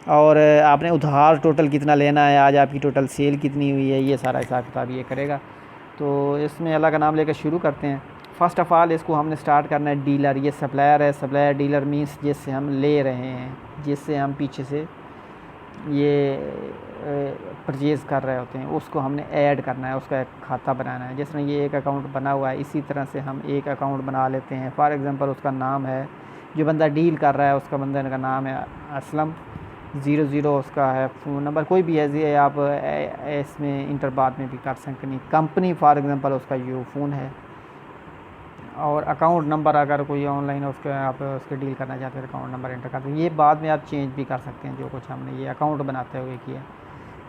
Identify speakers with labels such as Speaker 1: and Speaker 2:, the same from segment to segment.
Speaker 1: और आपने उधार टोटल कितना लेना है, आज आपकी टोटल सेल कितनी हुई है, ये सारा हिसाब किताब ये करेगा। तो इसमें अल्लाह का नाम लेकर शुरू करते हैं। फ़र्स्ट ऑफ़ ऑल इसको हमने स्टार्ट करना है डीलर, ये सप्लायर है। सप्लायर डीलर मीन्स जिससे हम ले रहे हैं, जिससे हम पीछे से ये परचेज़ कर रहे होते हैं, उसको हमने ऐड करना है, उसका एक खाता बनाना है। जिस तरह ये एक अकाउंट बना हुआ है, इसी तरह से हम एक अकाउंट बना लेते हैं। फॉर एग्ज़ाम्पल उसका नाम है, जो बंदा डील कर रहा है उसका बंदे का नाम है असलम, 00 उसका है फ़ोन नंबर, कोई भी है, आप इसमें इंटर बाद में भी कर सकते हैं। कंपनी फॉर एग्ज़ाम्पल उसका यू फ़ोन है, और अकाउंट नंबर अगर कोई ऑनलाइन उसके आप उसके डील करना चाहते हैं अकाउंट नंबर एंटर करते हैं। ये बाद में आप चेंज भी कर सकते हैं, जो कुछ हमने ये अकाउंट बनाते हुए किया।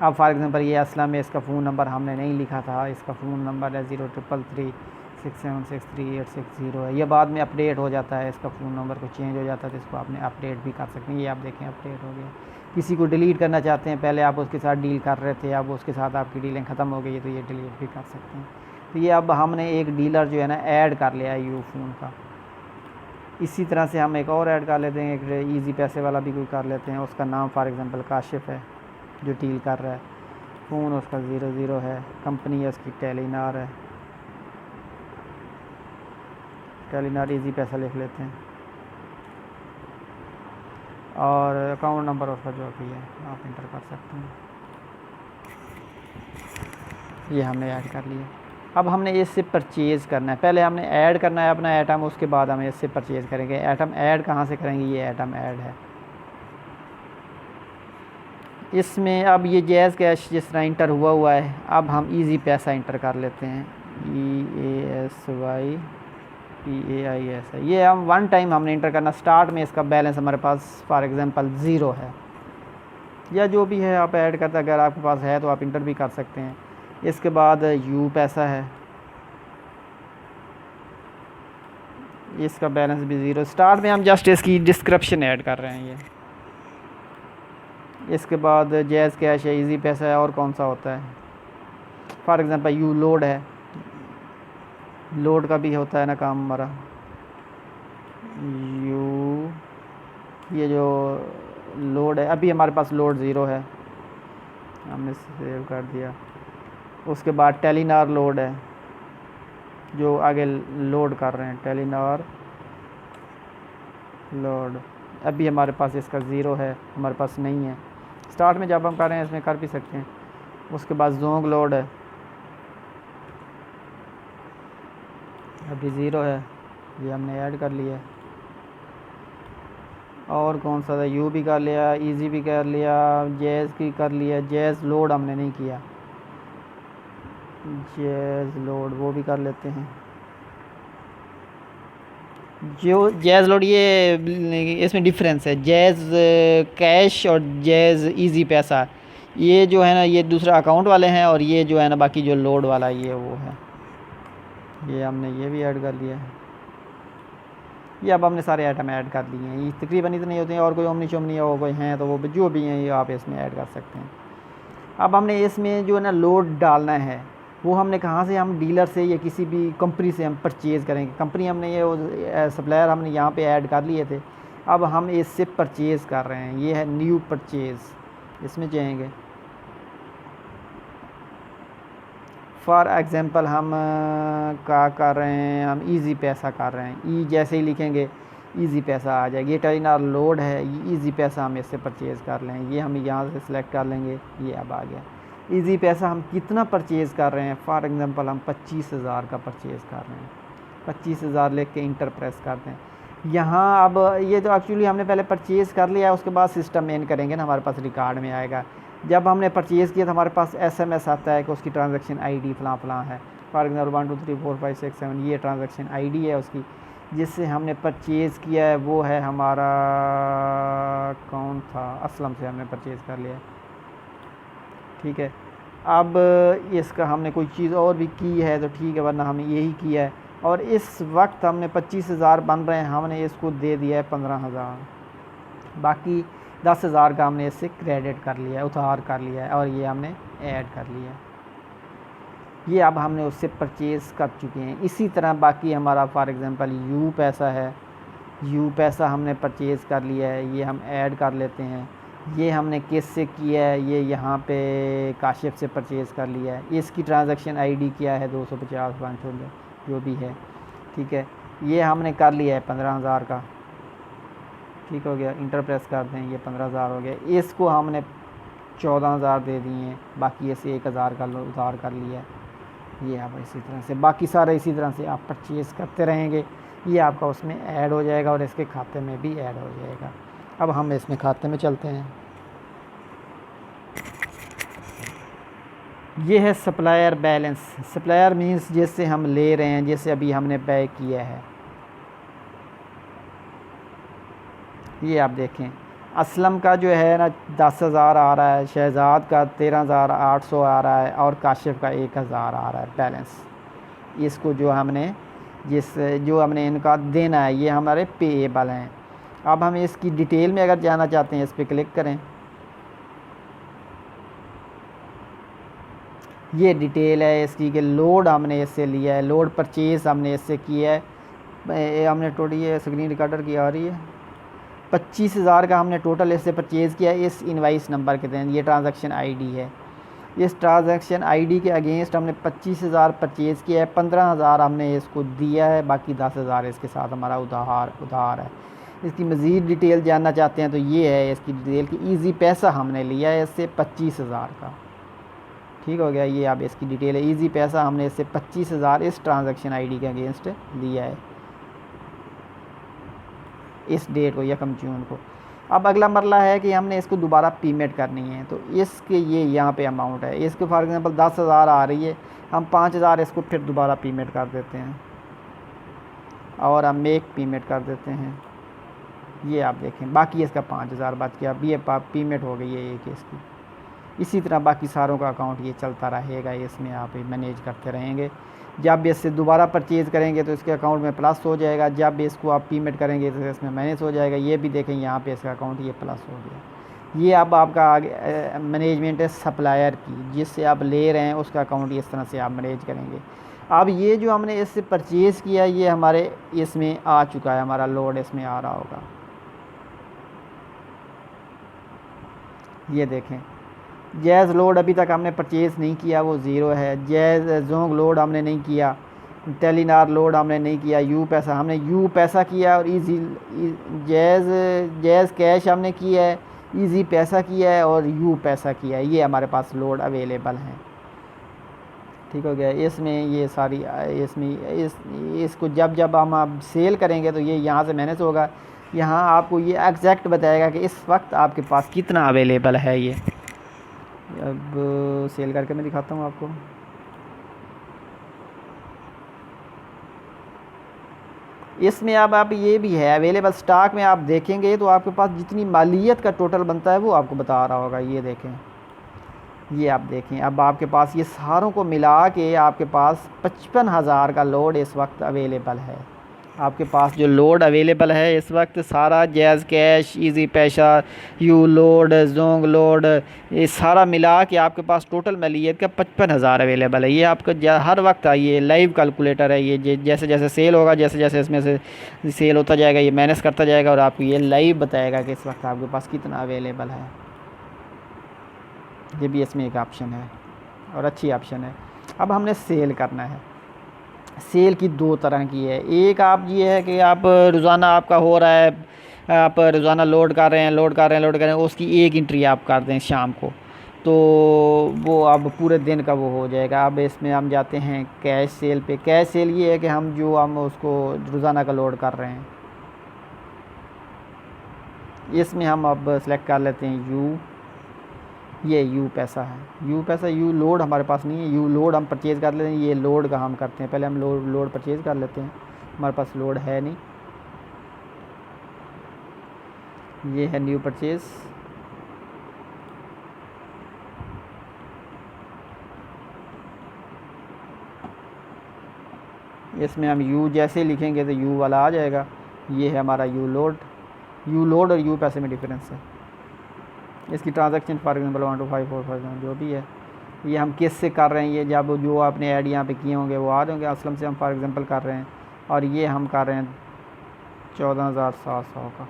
Speaker 1: अब फॉर एग्ज़ाम्पल ये असलम में इसका फ़ोन नंबर हमने नहीं लिखा था, इसका फ़ोन नंबर है 0333676380 है। ये बाद में अपडेट हो जाता है, इसका फ़ोन नंबर को चेंज हो जाता है, तो इसको आपने अपडेट भी कर सकते हैं। ये आप देखें अपडेट हो गया। किसी को डिलीट करना चाहते हैं, पहले आप उसके साथ डील कर रहे थे, अब उसके साथ आपकी डीलिंग ख़त्म हो गई है, तो ये डिलीट भी कर सकते हैं। तो ये अब हमने एक डीलर जो है ना ऐड कर लिया है यू फ़ोन का। इसी तरह से हम एक और ऐड कर लेते हैं, एक ईज़ी पैसे वाला भी कोई कर लेते हैं। उसका नाम फॉर एग्ज़ाम्पल काशिफ़ है, जो डील कर रहा है। फ़ोन उसका 00 है, कंपनी उसकी टेलीनार है, टेलीनार ईज़ी पैसा लिख लेते हैं, और अकाउंट नंबर उसका जो भी है आप इंटर कर सकते हैं। ये हमने ऐड कर लिया। अब हमने इससे परचेज़ करना है, पहले हमने ऐड करना है अपना आइटम, उसके बाद हम इससे परचेज़ करेंगे। आइटम ऐड कहाँ से करेंगे, ये आइटम ऐड है इसमें। अब ये जैज़ कैश जिस तरह इंटर हुआ है, अब हम ईज़ी पैसा इंटर कर लेते हैं, EASYPAIS है। ये हम वन टाइम हमने इंटर करना, स्टार्ट में इसका बैलेंस हमारे पास फॉर एग्ज़ाम्पल 0 है, या जो भी है आप ऐड करते, अगर आपके पास है तो आप इंटर भी कर सकते हैं। इसके बाद यू पैसा है, इसका बैलेंस भी 0। स्टार्ट में हम जस्ट इसकी डिस्क्रिप्शन ऐड कर रहे हैं ये। इसके बाद जैज़ कैश है, इजी पैसा है, और कौन सा होता है फॉर एग्ज़ाम्पल यू लोड है, लोड का भी होता है ना काम हमारा। यू ये जो लोड है, अभी हमारे पास लोड 0 है, हमने सेव कर दिया। उसके बाद टेलीनार लोड है, जो आगे लोड कर रहे हैं, टेलीनार लोड, अभी हमारे पास इसका 0 है, हमारे पास नहीं है। स्टार्ट में जब हम कर रहे हैं इसमें कर भी सकते हैं। उसके बाद जोंग लोड है, अभी 0 है, ये हमने ऐड कर लिया। और कौन सा था, यू भी कर लिया, इजी भी कर लिया, जैज़ भी कर लिया। जैज़ लोड हमने नहीं किया, जैज़ लोड वो भी कर लेते हैं। जो जैज़ लोड ये इसमें डिफरेंस है, जैज़ कैश और जैज़ इजी पैसा, ये जो है ना ये दूसरा अकाउंट वाले हैं, और ये जो है ना बाकी जो लोड वाला ये वो है। ये हमने ये भी ऐड कर लिया है। ये अब हमने सारे आइटम ऐड कर लिए हैं, ये तकरीबन इतने होते हैं, और कोई ओमनी चोमनी हो कोई हैं तो वो जो भी हैं ये आप इसमें ऐड कर सकते हैं। अब हमने इसमें जो है ना लोड डालना है, वो हमने कहाँ से, हम डीलर से या किसी भी कंपनी से हम परचेज़ करेंगे। कंपनी हमने ये सप्लायर हमने यहाँ पे ऐड कर लिए थे, अब हम इससे परचेज़ कर रहे हैं। ये है न्यू परचेज़, इसमें जाएंगे। फॉर एग्ज़ाम्पल हम क्या कर रहे हैं, हम इजी पैसा कर रहे हैं, ई जैसे ही लिखेंगे इजी पैसा आ जाएगी। ये टेलीनार लोड है, ये इजी पैसा हम इससे परचेज़ कर लें, ये हम यहाँ से सिलेक्ट कर लेंगे, ये अब आ गया। इजी पैसा हम कितना परचेज़ कर रहे हैं, फॉर एग्ज़ाम्पल हम 25,000 का परचेज़ कर रहे हैं, 25,000 लिख के इंटर प्रेस करते हैं। यहाँ अब ये तो एक्चुअली हमने पहले परचेज़ कर लिया है, उसके बाद सिस्टम में करेंगे ना, हमारे पास रिकॉर्ड में आएगा। जब हमने परचेज़ किया तो हमारे पास SMS आता है कि उसकी ट्रांजैक्शन आईडी फ़लाँ फ़लाँ है, फॉर एग्ज़ाम्पल 1 2 3 4 5 6 7, ये ट्रांजैक्शन आईडी है उसकी, जिससे हमने परचेज़ किया है। वो है हमारा कौन था, असलम से हमने परचेज़ कर लिया, ठीक है। अब इसका हमने कोई चीज़ और भी की है तो ठीक है, वरना हमने यही किया है। और इस वक्त हमने 25,000 बन रहे हैं, हमने इसको दे दिया है 15,000, बाकी 10,000 का हमने इससे क्रेडिट कर लिया है, उधार कर लिया है, और ये हमने ऐड कर लिया है। ये अब हमने उससे परचेज़ कर चुके हैं। इसी तरह बाकी हमारा फॉर एग्ज़ाम्पल यू पैसा है, यू पैसा हमने परचेज़ कर लिया है, ये हम ऐड कर लेते हैं। ये हमने किस से किया है, ये यहाँ पे काशिफ से परचेज़ कर लिया है। इसकी ट्रांजैक्शन आईडी क्या है, 250 500 जो भी है, ठीक है। ये हमने कर लिया है 15,000 का, ठीक हो गया। इंटर प्रेस कर दें, ये 15,000 हो गया। इसको हमने 14,000 दे दिए हैं, बाकी ऐसे 1,000 का उधार कर लिया है। ये आप इसी तरह से बाकी सारे इसी तरह से आप परचेज़ करते रहेंगे, ये आपका उसमें ऐड हो जाएगा और इसके खाते में भी ऐड हो जाएगा। अब हम इसमें खाते में चलते हैं। ये है सप्लायर बैलेंस। सप्लायर मींस जैसे हम ले रहे हैं, जैसे अभी हमने पे किया है, ये आप देखें असलम का जो है ना 10,000 आ रहा है, शहजाद का 13,800 आ रहा है और काशिफ का 1,000 आ रहा है बैलेंस। इसको जो हमने इनका देना है, ये हमारे पेएबल हैं। अब हम इसकी डिटेल में अगर जाना चाहते हैं, इस पर क्लिक करें। ये डिटेल है इसकी कि लोड हमने इससे लिया है, लोड परचेज़ हमने इससे किया है। हमने टोटल, ये स्क्रीन रिकॉर्डर की आ रही है, 25,000 का हमने टोटल इससे परचेज़ किया है इस इनवाइस नंबर के तहत। ये ट्रांजैक्शन आईडी है। इस ट्रांजैक्शन आईडी के अगेंस्ट हमने 25,000 परचेज़ किया है, 15,000 हमने इसको दिया है, बाकी 10,000 इसके साथ हमारा उधार है। इसकी मज़ीद डिटेल जानना चाहते हैं तो ये है इसकी डिटेल कि ईजी पैसा हमने लिया है इससे 25,000 का, ठीक हो गया। ये अब इसकी डिटेल है, ईजी पैसा हमने इससे 25,000 इस ट्रांजैक्शन आईडी के अगेंस्ट लिया है इस डेट को, 1 जून को। अब अगला मरला है कि हमने इसको दोबारा पेमेंट करनी है, तो इसके ये यहाँ पे अमाउंट है। इसको फॉर एग्ज़ाम्पल 10,000 आ रही है, हम 5,000 इसको फिर दोबारा पेमेंट कर देते हैं और हम मेक पेमेंट कर देते हैं। ये आप देखें बाकी इसका 5,000 बच गया, अब ये पेमेंट हो गई है एक इसकी। इसी तरह बाकी सारों का अकाउंट ये चलता रहेगा, इसमें आप मैनेज करते रहेंगे। जब इससे दोबारा परचेज़ करेंगे तो इसके अकाउंट में प्लस हो जाएगा, जब इसको आप पेमेंट करेंगे तो इसमें माइनस हो जाएगा। ये भी देखें यहाँ पे इसका अकाउंट ये प्लस हो गया। ये अब आपका आगे मैनेजमेंट है सप्लायर की, जिससे आप ले रहे हैं उसका अकाउंट इस तरह से आप मैनेज करेंगे। अब ये जो हमने इससे परचेज़ किया ये हमारे इसमें आ चुका है, हमारा लोड इसमें आ रहा होगा। ये देखें जैज़ लोड अभी तक हमने परचेज़ नहीं किया, वो ज़ीरो है। जैज़ जोंग लोड हमने नहीं किया, टेलीनार लोड हमने नहीं किया। यू पैसा किया और जैज़ कैश हमने किया है, ईजी पैसा किया है और यू पैसा किया है। ये हमारे पास लोड अवेलेबल हैं, ठीक हो गया। इसमें ये सारी इसको जब हम आप सेल करेंगे तो ये यहाँ से मैनेज होगा। यहाँ आपको ये एग्जैक्ट बताएगा कि इस वक्त आपके पास कितना अवेलेबल है। ये अब सेल करके मैं दिखाता हूँ आपको। इसमें अब आप ये भी है अवेलेबल स्टॉक में, आप देखेंगे तो आपके पास जितनी मालियत का टोटल बनता है वो आपको बता रहा होगा। ये देखें, ये आप देखें अब आपके पास ये सारों को मिला के आपके पास 55,000 का लोड इस वक्त अवेलेबल है। आपके पास जो लोड अवेलेबल है इस वक्त सारा जैज़ कैश, ईजी पैसा, यू लोड, जोंग लोड, ये सारा मिला के आपके पास टोटल मालियत का 55,000 अवेलेबल है। ये आपका हर वक्त ये लाइव कैलकुलेटर है। ये जैसे जैसे सेल होगा, जैसे जैसे इसमें से सेल होता जाएगा ये माइनस करता जाएगा और आपको ये लाइव बताएगा कि इस वक्त आपके पास कितना अवेलेबल है। ये भी इसमें एक ऑप्शन है और अच्छी ऑप्शन है। अब हमने सेल करना है। सेल की 2 तरह की है। एक आप ये है कि आप रोज़ाना आपका हो रहा है, आप रोज़ाना लोड कर रहे हैं, उसकी एक एंट्री आप कर दें शाम को, तो वो अब पूरे दिन का वो हो जाएगा। अब इसमें हम जाते हैं कैश सेल पे। कैश सेल ये है कि हम उसको रोज़ाना का लोड कर रहे हैं। इसमें हम अब सेलेक्ट कर लेते हैं ये यू पैसा है। यू लोड हमारे पास नहीं है, यू लोड हम परचेज़ कर लेते हैं। ये लोड का हम करते हैं, पहले हम लोड परचेज़ कर लेते हैं, हमारे पास लोड है नहीं। ये है न्यू परचेज़। इसमें हम यू जैसे लिखेंगे तो यू वाला आ जाएगा। ये है हमारा यू लोड और यू पैसे में डिफरेंस है। इसकी ट्रांजैक्शन फॉर एग्जाम्पल 12545 जो भी है, ये हम किस से कर रहे हैं, ये जब जो आपने ऐड यहाँ पे किए होंगे वो आ जाएंगे। असलम से हम फॉर एग्जांपल कर रहे हैं और ये हम कर रहे हैं 14,700 का,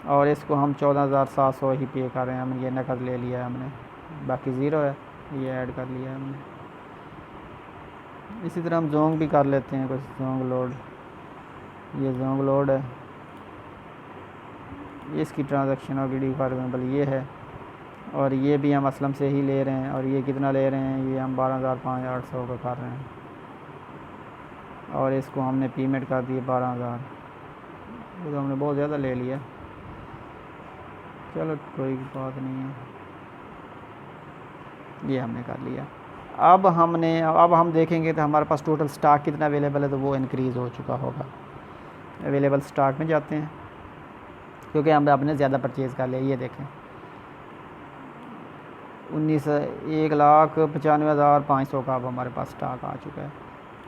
Speaker 1: और इसको हम 14,700 ही पे कर रहे हैं। हम ये नकद ले लिया है हमने, बाकी ज़ीरो है, ये ऐड कर लिया है हमने। इसी तरह हम जोंग भी कर लेते हैं कुछ। जोंग लोड, ये जोंग लोड है, इसकी ट्रांजैक्शन ऑलरेडी फॉर एग्जाम्पल ये है, और ये भी हम असलम से ही ले रहे हैं। और ये कितना ले रहे हैं, ये हम 12,800 का कर रहे हैं, और इसको हमने पेमेंट कर दी 12,000। ये तो हमने बहुत ज़्यादा ले लिया, चलो कोई बात नहीं है, ये हमने कर लिया। अब हम देखेंगे तो हमारे पास टोटल स्टॉक कितना अवेलेबल है, तो वो इंक्रीज़ हो चुका होगा। अवेलेबल स्टॉक में जाते हैं, क्योंकि हम आपने ज़्यादा परचेज़ कर लिया। ये देखें 1,95,500 का अब हमारे पास स्टॉक आ चुका है।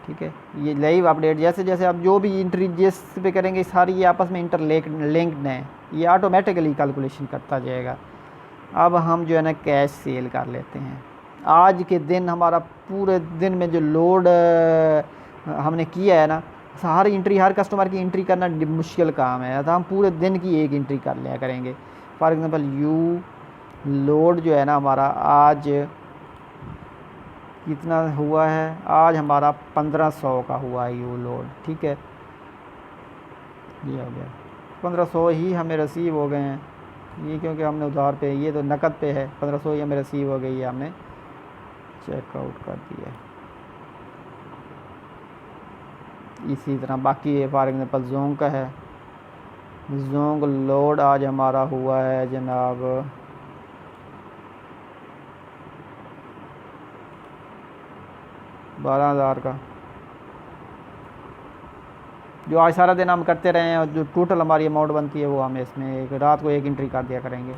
Speaker 1: ठीक है, ये लाइव अपडेट जैसे जैसे आप जो भी एंट्री जिस पे करेंगे सारी ये आपस में लिंक्ड हैं, ये ऑटोमेटिकली कैलकुलेशन करता जाएगा। अब हम जो है ना कैश सेल कर लेते हैं। आज के दिन हमारा पूरे दिन में जो लोड हमने किया है ना, हर एंट्री, हर कस्टमर की एंट्री करना मुश्किल काम है, तो हम पूरे दिन की एक एंट्री कर लिया करेंगे। फॉर एग्ज़ाम्पल यू लोड जो है ना हमारा आज कितना हुआ है, आज हमारा 1500 का हुआ है यू लोड। ठीक है, ये हो गया 1500 ही हमें रिसीव हो गए हैं। ये क्योंकि हमने उधार पे, ये तो नकद पे है, 1500 ही हमें रिसीव हो गई है, हमने चेकआउट कर दिया। इसी तरह बाकी फॉर एग्ज़ाम्पल जोंग का है, जोंग लोड आज हमारा हुआ है जनाब 12,000 का, जो आज सारा दिन हम करते रहे हैं, और जो टोटल हमारी अमाउंट बनती है वो हमें इसमें एक रात को एक एंट्री कर दिया करेंगे।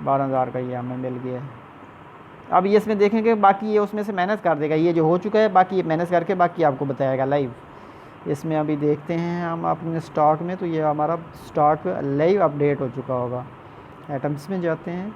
Speaker 1: 12,000 का ये हमें मिल गया है। अब ये इसमें देखेंगे बाकी ये उसमें से माइनस कर देगा, ये जो हो चुका है बाकी ये माइनस करके बाकी आपको बताएगा लाइव। इसमें अभी देखते हैं हम अपने स्टॉक में, तो ये हमारा स्टॉक लाइव अपडेट हो चुका होगा। आइटम्स में जाते हैं,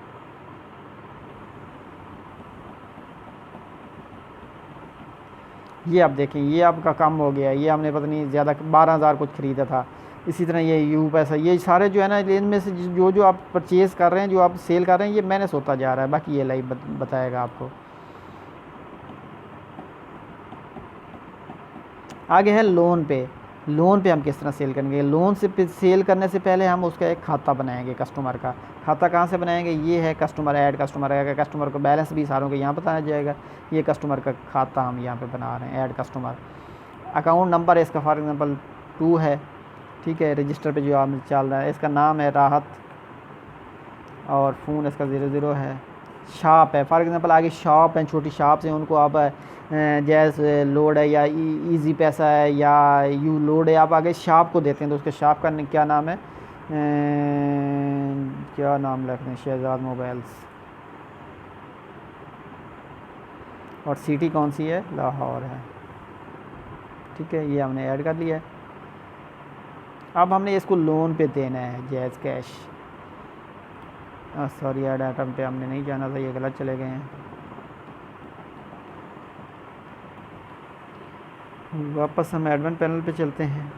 Speaker 1: ये आप देखें ये आपका कम हो गया, ये हमने पता नहीं ज़्यादा 12,000 कुछ ख़रीदा था। इसी तरह ये यू पैसा, ये सारे जो है ना इनमें से जो जो आप परचेज़ कर रहे हैं, जो आप सेल कर रहे हैं, ये माइनस होता जा रहा है। बाकी ये लाइव बताएगा आपको। आगे है लोन पे। लोन पे हम किस तरह सेल करेंगे। लोन से सेल करने से पहले हम उसका एक खाता बनाएंगे कस्टमर का। खाता कहाँ से बनाएंगे, ये है कस्टमर ऐड, कस्टमर है, कस्टमर को बैलेंस भी सारों को यहाँ बताया जाएगा। ये कस्टमर का खाता हम यहाँ पे बना रहे हैं, ऐड कस्टमर। अकाउंट नंबर है इसका फॉर एग्ज़ाम्पल 2 है। ठीक है, रजिस्टर पे जो आप चल रहा है, इसका नाम है राहत, और फ़ोन इसका 00 है। शॉप है फॉर एग्ज़ाम्पल, आगे शॉप है, छोटी शॉप्स हैं, उनको आप जैसे लोड है या इजी पैसा है या यू लोड है, आप आगे शॉप को देते हैं, तो उसके शॉप का क्या नाम है, क्या नाम रखते हैं, शहजाद मोबाइल्स। और सिटी कौन सी है, लाहौर है। ठीक है, ये हमने ऐड कर लिया है। अब हमने इसको लोन पे देना है, jazz cash. Sorry, add item पे हमने नहीं जाना था, ये गलत चले गए हैं। वापस हम एडमिन पैनल पे चलते हैं।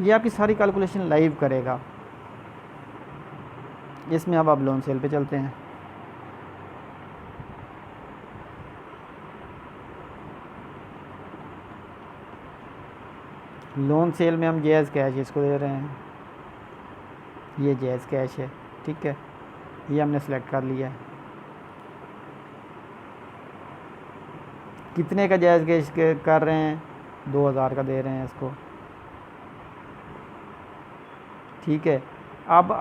Speaker 1: ये आपकी सारी कैलकुलेशन लाइव करेगा। इसमें अब आप लोन सेल पे चलते हैं। लोन सेल में हम जैज़ कैश इसको दे रहे हैं, ये जैज़ कैश है। ठीक है, ये हमने सेलेक्ट कर लिया है। कितने का जायज़ कैश कर रहे हैं, 2,000 का दे रहे हैं इसको। ठीक है, अब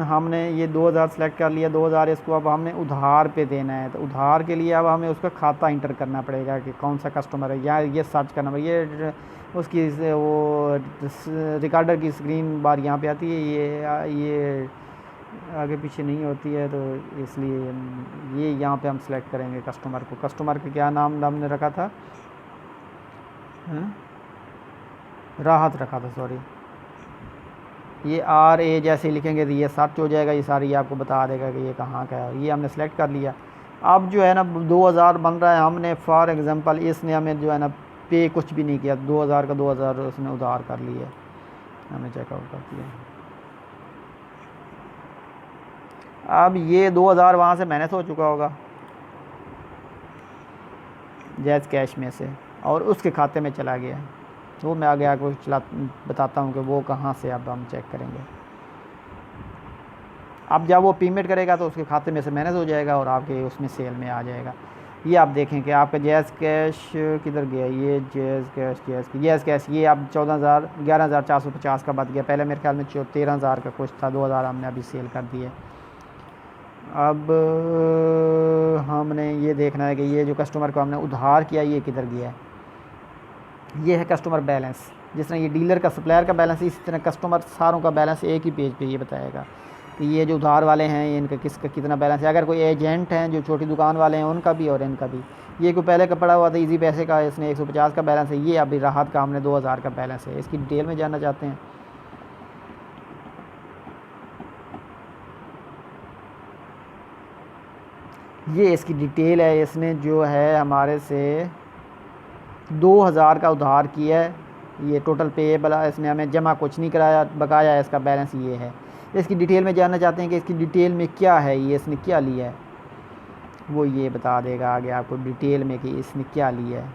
Speaker 1: हमने ये 2,000 सेलेक्ट कर लिया, 2,000 इसको अब हमने उधार पे देना है। तो उधार के लिए अब हमें उसका खाता इंटर करना पड़ेगा कि कौन सा कस्टमर है, या ये सर्च करना पड़ेगा। ये उसकी वो रिकॉर्डर की स्क्रीन बार यहाँ पे आती है, ये आगे पीछे नहीं होती है, तो इसलिए ये यहाँ पे हम सेलेक्ट करेंगे कस्टमर को। कस्टमर का क्या नाम हमने रखा था, राहत रखा था, सॉरी। ये RA जैसे लिखेंगे तो ये सर्च हो जाएगा, ये सारी आपको बता देगा कि ये कहाँ का है। ये हमने सेलेक्ट कर लिया। अब जो है ना 2,000 बन रहा है, हमने फॉर एग्ज़ाम्पल इसने हमें जो है ना पे कुछ भी नहीं किया, 2,000 का 2,000 उसने उधार कर लिया, हमने चेकआउट कर दिया। अब ये 2000 वहाँ से मैनेज हो चुका होगा जैज़ कैश में से और उसके खाते में चला गया। वो मैं आगे आपको बताता हूँ कि वो कहाँ से अब हम चेक करेंगे। अब जब वो पेमेंट करेगा तो उसके खाते में से मैनेज हो जाएगा और आपके उसमें सेल में आ जाएगा। ये आप देखें कि आपका जैज़ कैश किधर गया, ये जैज़ कैश ये अब 11,450 का बच गया। पहले मेरे ख्याल में 13,000 का कुछ था, 2,000 हमने अभी सेल कर दिए। अब हमने ये देखना है कि ये जो कस्टमर को हमने उधार किया ये किधर गया है। ये है कस्टमर बैलेंस। जिस तरह ये डीलर का सप्लायर का बैलेंस है, इसी तरह कस्टमर सारों का बैलेंस एक ही पेज पे ये बताएगा कि ये जो उधार वाले हैं ये इनका किसका कितना बैलेंस है। अगर कोई एजेंट हैं जो छोटी दुकान वाले हैं उनका भी और इनका भी। ये कोई पहले का पड़ा हुआ था इजी पैसे का, इसने 150 का बैलेंस है। ये अभी राहत का हमने 2000 का बैलेंस है। इसकी डिटेल में जानना चाहते हैं। ये इसकी डिटेल है। इसने जो है हमारे से 2000 का उधार किया है। ये टोटल पेएबल है, इसने हमें जमा कुछ नहीं कराया, बकाया इसका बैलेंस ये है। इसकी डिटेल में जानना चाहते हैं कि इसकी डिटेल में क्या है, ये इसने क्या लिया है, वो ये बता देगा आगे आपको डिटेल में कि इसने क्या लिया है।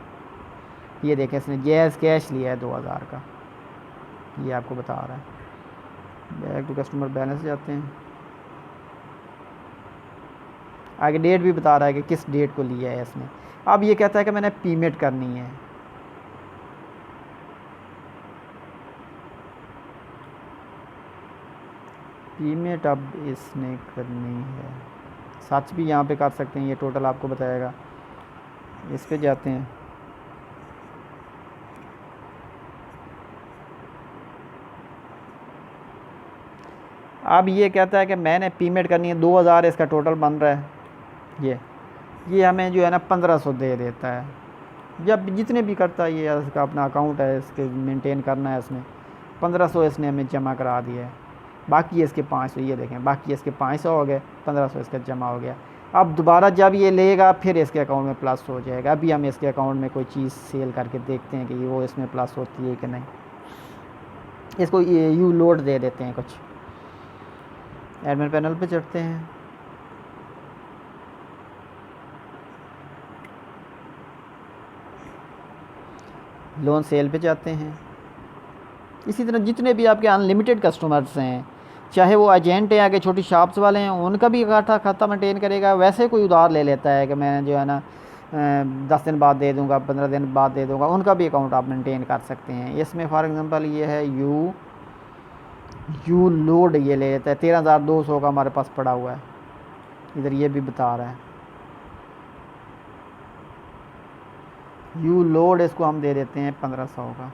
Speaker 1: ये देखें इसने जैज़ कैश लिया है 2000 का, ये आपको बता रहा है। बैक टू कस्टमर बैलेंस जाते हैं, आगे डेट भी बता रहा है कि किस डेट को लिया है इसने। अब ये कहता है कि मैंने पेमेंट करनी है। पेमेंट अब इसने करनी है, सच भी यहाँ पे कर सकते हैं। ये टोटल आपको बताएगा। इस पे जाते हैं, अब ये कहता है कि मैंने पेमेंट करनी है 2000 इसका टोटल बन रहा है। ये हमें जो है ना 1500 दे देता है। जब जितने भी करता है ये इसका अपना अकाउंट है, इसके मेंटेन करना है इसने। 1500 इसने हमें जमा करा दिया है। बाकी इसके 500, ये देखें बाकी इसके 500 हो गए, 1500 इसका जमा हो गया। अब दोबारा जब ये लेगा फिर इसके अकाउंट में प्लस हो जाएगा। अभी हम इसके अकाउंट में कोई चीज़ सेल करके देखते हैं कि वो इसमें प्लस होती है कि नहीं। इसको यू लोड दे देते हैं कुछ। एडमिन पैनल पे चढ़ते हैं, लोन सेल पे जाते हैं। इसी तरह जितने भी आपके अनलिमिटेड कस्टमर्स हैं, चाहे वो एजेंट हैं, आगे छोटी शॉप्स वाले हैं, उनका भी खाता मेंटेन करेगा। वैसे कोई उधार ले लेता है कि मैं जो है ना 10 दिन बाद दे दूंगा, 15 दिन बाद दे दूंगा, उनका भी अकाउंट आप मेंटेन कर सकते हैं। इसमें फॉर एग्जांपल ये है यू लोड, ये ले लेता है। 13,200 का हमारे पास पड़ा हुआ है, इधर ये भी बता रहा है। यू लोड इसको हम दे देते हैं 1500 का,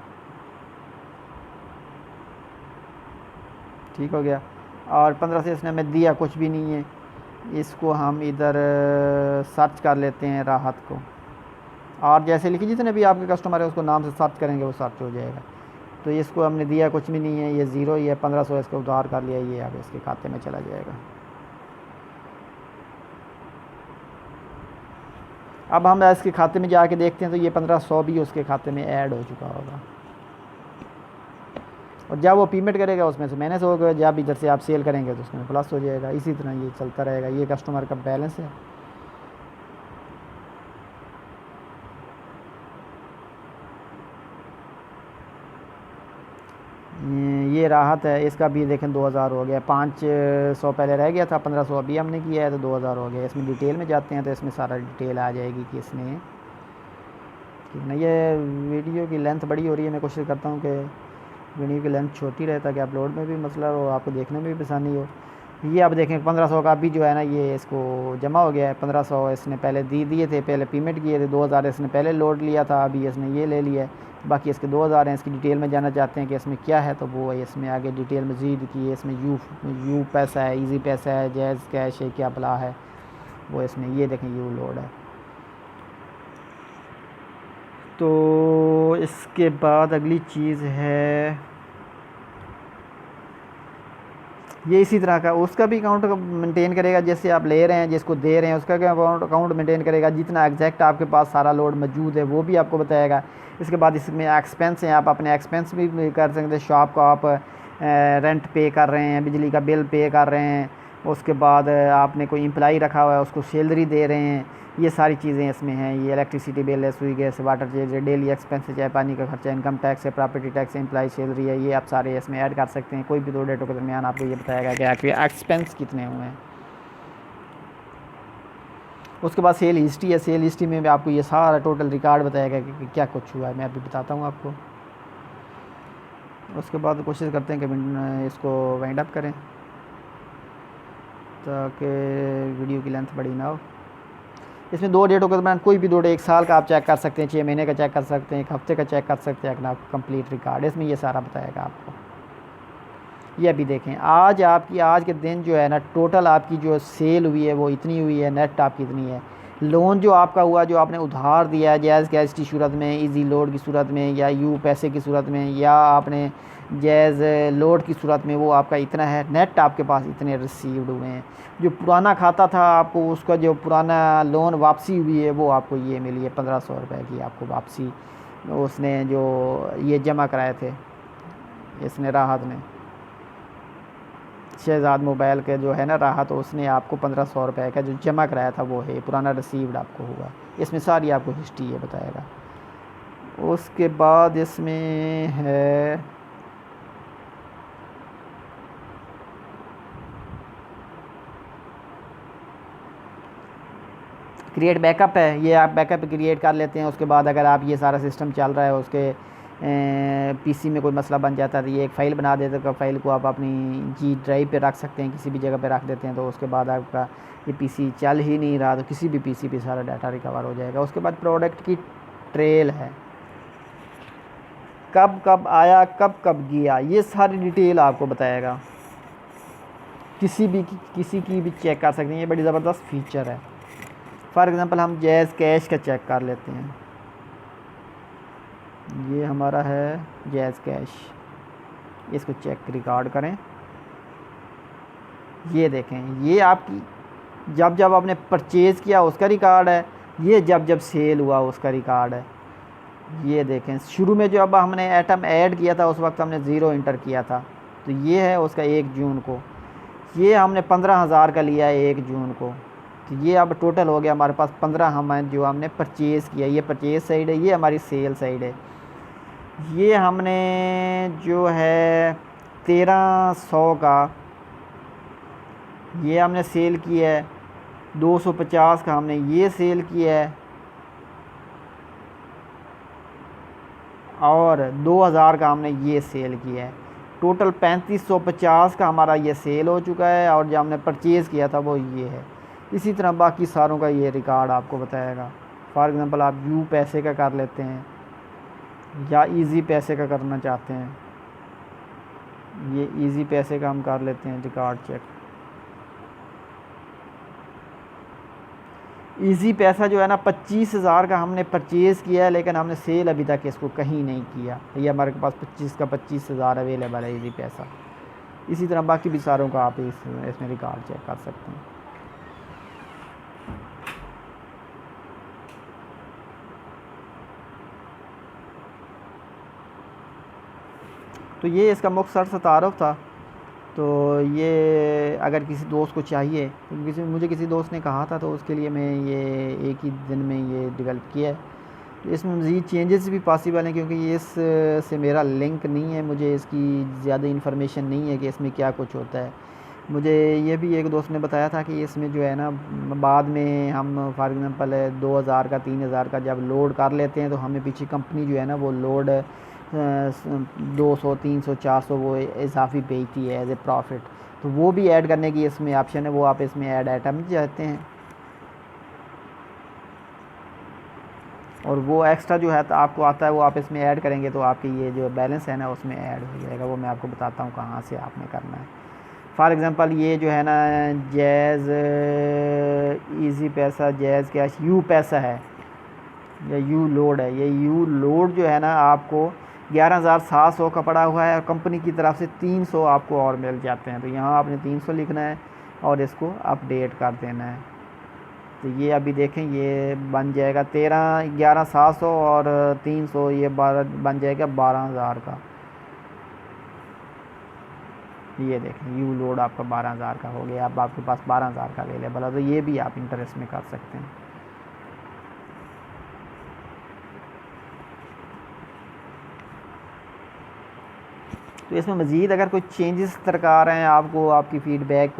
Speaker 1: ठीक हो गया। और 15 से इसने हमें दिया कुछ भी नहीं है। इसको हम इधर सर्च कर लेते हैं राहत को, और जैसे लिखिए जितने भी आपके कस्टमर है उसको नाम से सर्च करेंगे वो सर्च हो जाएगा। तो इसको हमने दिया कुछ भी नहीं है, ये ज़ीरो ही है। 1500 इसको उधार कर लिया, ये अब इसके खाते में चला जाएगा। अब हम इसके खाते में जाके देखते हैं तो ये 1500 भी उसके खाते में ऐड हो चुका होगा। और जब वो पेमेंट करेगा उसमें से मैनेज होगा, जब इधर से आप सेल करेंगे तो उसमें प्लस हो जाएगा। इसी तरह ये चलता रहेगा। ये कस्टमर का बैलेंस है। ये राहत है, इसका भी देखें 2000 हो गया। 500 पहले रह गया था, 1500 अभी हमने किया है तो 2000 हो गया। इसमें डिटेल में जाते हैं तो इसमें सारा डिटेल आ जाएगी कि इसने कितना। ये वीडियो की लेंथ बड़ी हो रही है, मैं कोशिश करता हूँ कि वीडियो की लेंथ छोटी रहे ताकि अपलोड में भी मसला हो, आपको देखने में भी आसानी हो। ये आप देखें 1500 का अभी जो है ना ये इसको जमा हो गया है। 1500 इसने पहले दिए थे, पहले पेमेंट किए थे। 2000 इसने पहले लोड लिया था, अभी इसने ये ले लिया है। बाकी इसके 2000 हैं। इसकी डिटेल में जानना चाहते हैं कि इसमें क्या है, तो वो इसमें आगे डिटेल मज़ीद की है। इसमें यू पैसा है, इजी पैसा है, जैज़ कैश है, क्या भला है वो इसमें। ये देखें यू लोड है। तो इसके बाद अगली चीज़ है ये इसी तरह का उसका भी अकाउंट मेंटेन करेगा। जैसे आप ले रहे हैं, जिसको दे रहे हैं, उसका अकाउंट मेंटेन करेगा। जितना एग्जैक्ट आपके पास सारा लोड मौजूद है वो भी आपको बताएगा। इसके बाद इसमें एक्सपेंस हैं, आप अपने एक्सपेंस भी कर सकते हैं। शॉप का आप रेंट पे कर रहे हैं, बिजली का बिल पे कर रहे हैं, उसके बाद आपने कोई एम्प्लॉई रखा हुआ है, उसको सैलरी दे रहे हैं, ये सारी चीज़ें इसमें हैं। ये इलेक्ट्रिसिटी बिल है, सुई गैस, वाटर चार्ज है, डेली एक्सपेंस है, चाय पानी का खर्चा, इनकम टैक्स है, प्रॉपर्टी टैक्स है, एम्प्लॉई सैलरी है, ये आप सारे इसमें ऐड कर सकते हैं। कोई भी 2 डेटों के दरमियान आपको ये बताएगा कि आपके एक्सपेंस कितने हुए हैं। उसके बाद सेल हिस्ट्री है। सेल हिस्ट्री में भी आपको ये सारा टोटल रिकॉर्ड बताएगा कि क्या कुछ हुआ है। मैं अभी बताता हूँ आपको। उसके बाद कोशिश करते हैं कि इसको वाइंड अप करें ताकि वीडियो की लेंथ बड़ी ना हो। इसमें 2 डेटों के दरमियान कोई भी 2 डे, 1 साल का आप चेक कर सकते हैं, 6 महीने का चेक कर सकते हैं, 1 हफ्ते का चेक कर सकते हैं, अपना कंप्लीट रिकॉर्ड इसमें ये सारा बताएगा आपको। ये अभी देखें, आज के दिन जो है ना, टोटल आपकी जो सेल हुई है वो इतनी हुई है, नेट आपकी इतनी है। लोन जो आपका हुआ, जो आपने उधार दिया है जायज़ कैश की सूरत में, इजी लोड की सूरत में, या यू पैसे की सूरत में, या आपने जायज़ लोड की सूरत में, वो आपका इतना है। नेट आपके पास इतने रिसीव्ड हुए हैं। जो पुराना खाता था आपको, उसका जो पुराना लोन वापसी हुई है वो आपको ये मिली है 1500 रुपये की आपको वापसी। उसने जो ये जमा कराए थे, इसने राहत ने, शहजाद मोबाइल के जो है ना राहत, उसने आपको 1500 रुपये का जो जमा कराया था वो है पुराना रिसीव्ड आपको हुआ। इसमें सारी आपको हिस्ट्री ये बताएगा। उसके बाद इसमें है क्रिएट बैकअप है। ये आप बैकअप क्रिएट कर लेते हैं। उसके बाद अगर आप ये सारा सिस्टम चल रहा है, उसके पीसी में कोई मसला बन जाता है तो ये एक फ़ाइल बना देते हैं। फ़ाइल को आप अपनी जी ड्राइव पे रख सकते हैं, किसी भी जगह पे रख देते हैं, तो उसके बाद आपका ये पीसी चल ही नहीं रहा तो किसी भी पीसी पे सारा डाटा रिकवर हो जाएगा। उसके बाद प्रोडक्ट की ट्रेल है, कब कब आया, कब कब गया, ये सारी डिटेल आपको बताएगा। किसी की भी चेक कर सकते हैं। ये बड़ी ज़बरदस्त फीचर है। फॉर एग्ज़ाम्पल हम जायज़ कैश का चेक कर लेते हैं। ये हमारा है जायज़ कैश, इसको चेक रिकॉर्ड करें। ये देखें, ये आपकी जब आपने परचेज़ किया उसका रिकॉर्ड है, ये जब सेल हुआ उसका रिकॉर्ड है। ये देखें, शुरू में जब हमने आइटम ऐड किया था उस वक्त हमने 0 इंटर किया था, तो ये है उसका 1 जून को। ये हमने 15,000 का लिया है 1 जून को, तो ये अब टोटल हो गया हमारे पास 15 जो हमने परचेज़ किया। ये परचेज़ साइड है, ये हमारी सेल साइड है। ये हमने जो है 1300 का ये हमने सेल किया है, 250 का हमने ये सेल किया है, और 2000 का हमने ये सेल किया है। टोटल 3550 का हमारा ये सेल हो चुका है, और जो हमने परचेज़ किया था वो ये है। इसी तरह बाकी सारों का ये रिकॉर्ड आपको बताएगा। फॉर एग्ज़ाम्पल आप यू पैसे का कर लेते हैं या इजी पैसे का करना चाहते हैं, ये इजी पैसे का हम कर लेते हैं रिकॉर्ड चेक। इजी पैसा जो है ना 25,000 का हमने परचेज़ किया है, लेकिन हमने सेल अभी तक इसको कहीं नहीं किया। ये हमारे पास 25 का 25,000 अवेलेबल है इजी पैसा। इसी तरह बाकी भी सारों का आप इसमें रिकॉर्ड चेक कर सकते हैं। तो ये इसका मुख्तसर सा तारुफ था। तो ये अगर किसी दोस्त को चाहिए, तो मुझे किसी दोस्त ने कहा था, तो उसके लिए मैं ये एक ही दिन में ये डेवलप किया है। तो इसमें मज़ीद चेंजेस भी पॉसिबल हैं, क्योंकि ये इस से मेरा लिंक नहीं है, मुझे इसकी ज़्यादा इन्फॉर्मेशन नहीं है कि इसमें क्या कुछ होता है। मुझे ये भी एक दोस्त ने बताया था कि इसमें जो है ना बाद में हम फॉर एग्ज़ाम्पल 2000 का 3000 का जब लोड कर लेते हैं, तो हमें पीछे कंपनी जो है ना वो लोड 200 300 400 वो इजाफी बेचती है एज ए प्रॉफिट। तो वो भी ऐड करने की इसमें ऑप्शन है, वो आप इसमें ऐड आइटम चाहते हैं, और वो एक्स्ट्रा जो है तो आपको आता है, वो आप इसमें ऐड करेंगे तो आपकी ये जो बैलेंस है ना उसमें ऐड हो जाएगा। वो मैं आपको बताता हूँ कहाँ से आपने करना है। फॉर एग्ज़ाम्पल ये जो है ना जैज़ इजी पैसा, जैज़ कैश, यू पैसा है या यू लोड है। ये यू लोड जो है ना आपको 11,700 का पड़ा हुआ है, और कंपनी की तरफ से 300 आपको और मिल जाते हैं। तो यहाँ आपने 300 लिखना है और इसको अपडेट कर देना है। तो ये अभी देखें ये बन जाएगा 11,700 और 300, ये 12 बन जाएगा 12,000 का। ये देखें यू लोड आपका 12,000 का हो गया, अब आपके पास 12,000 का अवेलेबल है, तो ये भी आप इंटरेस्ट में कर सकते हैं। तो इसमें मज़ीद अगर कोई चेंजेस दरकार हैं आपको, आपकी फ़ीडबैक को